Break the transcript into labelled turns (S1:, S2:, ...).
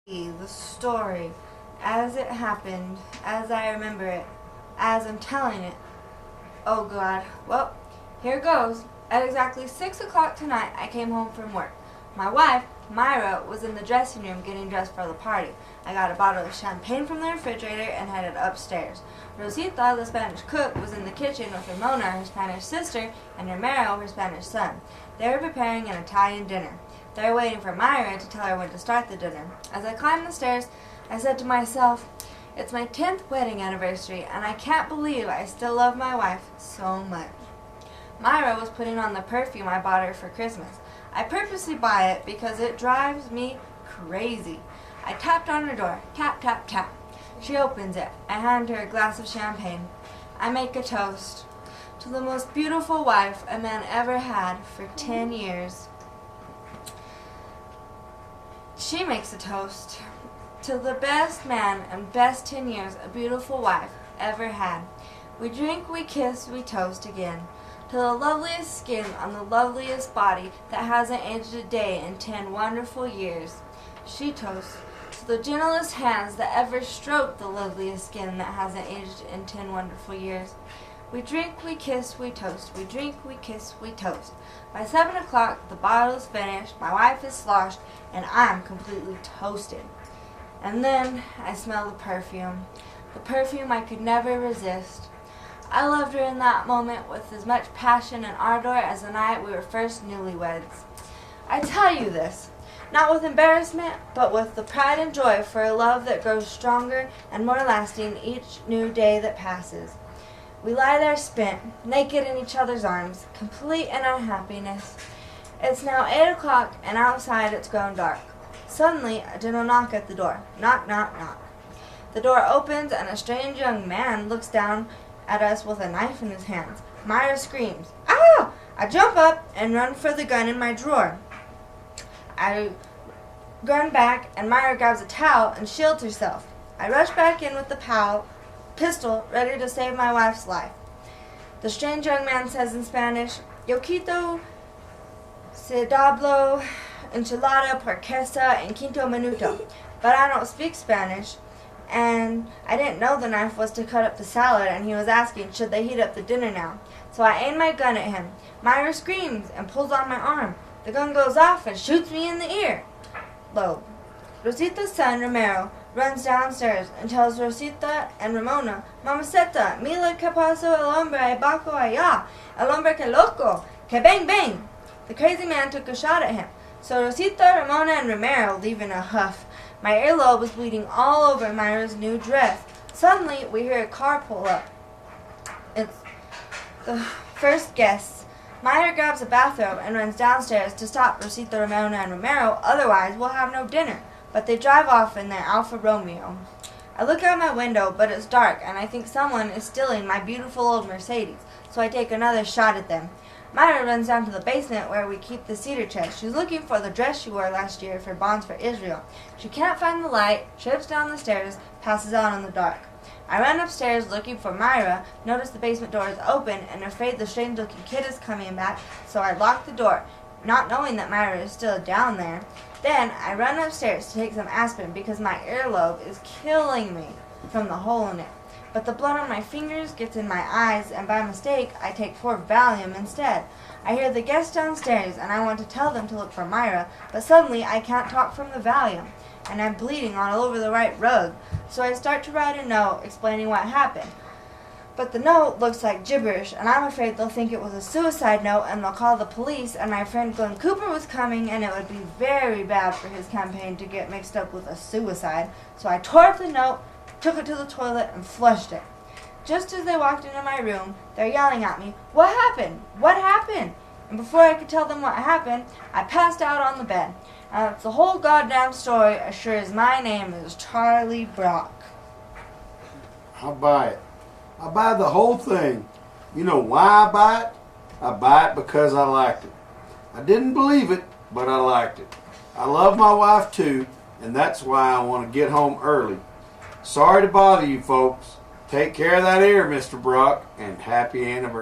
S1: The story as it happened, as I remember it, as I'm telling it. Oh God. Well, here goes. At exactly 6 o'clock tonight, I came home from work. My wife, Myra, was in the dressing room getting dressed for the party. I got a bottle of champagne from the refrigerator and headed upstairs. Rosita, the Spanish cook, was in the kitchen with Ramona, her Spanish sister, and Romero, her Spanish son. They were preparing an Italian dinner. They were waiting for Myra to tell her when to start the dinner. As I climbed the stairs, I said to myself, it's my 10th wedding anniversary, and I can't believe I still love my wife so much. Myra was putting on the perfume I bought her for Christmas. I purposely buy it because it drives me crazy. I tapped on her door. Tap, tap, tap. She opens it. I hand her a glass of champagne. I make a toast to the most beautiful wife a man ever had for 10 years. She makes a toast to the best man and best 10 years a beautiful wife ever had. We drink, we kiss, we toast again to the loveliest skin on the loveliest body that hasn't aged a day in 10 wonderful years. She toasts to the gentlest hands that ever stroked the loveliest skin that hasn't aged in 10 wonderful years. We drink, we kiss, we toast. We drink, we kiss, we toast. By 7 o'clock, the bottle is finished, my wife is sloshed, and I'm completely toasted. And then I smell the perfume I could never resist. I loved her in that moment with as much passion and ardor as the night we were first newlyweds. I tell you this, not with embarrassment, but with the pride and joy for a love that grows stronger and more lasting each new day that passes. We lie there spent, naked in each other's arms, complete in our happiness. It's now 8 o'clock, and outside it's grown dark. Suddenly, a gentle knock at the door. Knock, knock, knock. The door opens, and a strange young man looks down at us with a knife in his hands. Myra screams, "Ah!" I jump up and run for the gun in my drawer. I run back, and Myra grabs a towel and shields herself. I rush back in with the pistol, ready to save my wife's life. The strange young man says in Spanish, "Yo quito cedablo enchilada por queso en quinto minuto." But I don't speak Spanish, and I didn't know the knife was to cut up the salad, and he was asking should they heat up the dinner now. So I aim my gun at him. Myra screams and pulls on my arm. The gun goes off and shoots me in the ear. Low. Rosita's son, Romero, runs downstairs and tells Rosita and Ramona, "Mamacita, mira que pasó el hombre bajo allá, el hombre que loco, que bang bang." The crazy man took a shot at him. So Rosita, Ramona, and Romero leave in a huff. My earlobe was bleeding all over Myra's new dress. Suddenly, we hear a car pull up. It's the first guests. Myra grabs a bathrobe and runs downstairs to stop Rosita, Ramona, and Romero, otherwise we'll have no dinner. But they drive off in their Alfa Romeo. I look out my window, but it's dark, and I think someone is stealing my beautiful old Mercedes, so I take another shot at them. Myra runs down to the basement where we keep the cedar chest. She's looking for the dress she wore last year for Bonds for Israel. She can't find the light, trips down the stairs, passes out in the dark. I run upstairs looking for Myra, notice the basement door is open, and afraid the strange-looking kid is coming back, so I lock the door, not knowing that Myra is still down there. Then I run upstairs to take some aspirin because my earlobe is killing me from the hole in it. But the blood on my fingers gets in my eyes, and by mistake, I take 4 Valium instead. I hear the guests downstairs, and I want to tell them to look for Myra, but suddenly I can't talk from the Valium, and I'm bleeding all over the right rug. So I start to write a note explaining what happened. But the note looks like gibberish, and I'm afraid they'll think it was a suicide note, and they'll call the police, and my friend Glenn Cooper was coming, and it would be very bad for his campaign to get mixed up with a suicide. So I tore up the note, took it to the toilet, and flushed it. Just as they walked into my room, they're yelling at me, "What happened? What happened?" And before I could tell them what happened, I passed out on the bed. And that's the whole goddamn story, as sure as my name is Charlie Brock.
S2: I'll buy it. I buy the whole thing. You know why I buy it? I buy it because I liked it. I didn't believe it, but I liked it. I love my wife too, and that's why I want to get home early. Sorry to bother you folks. Take care of that ear, Mr. Brock, and happy anniversary.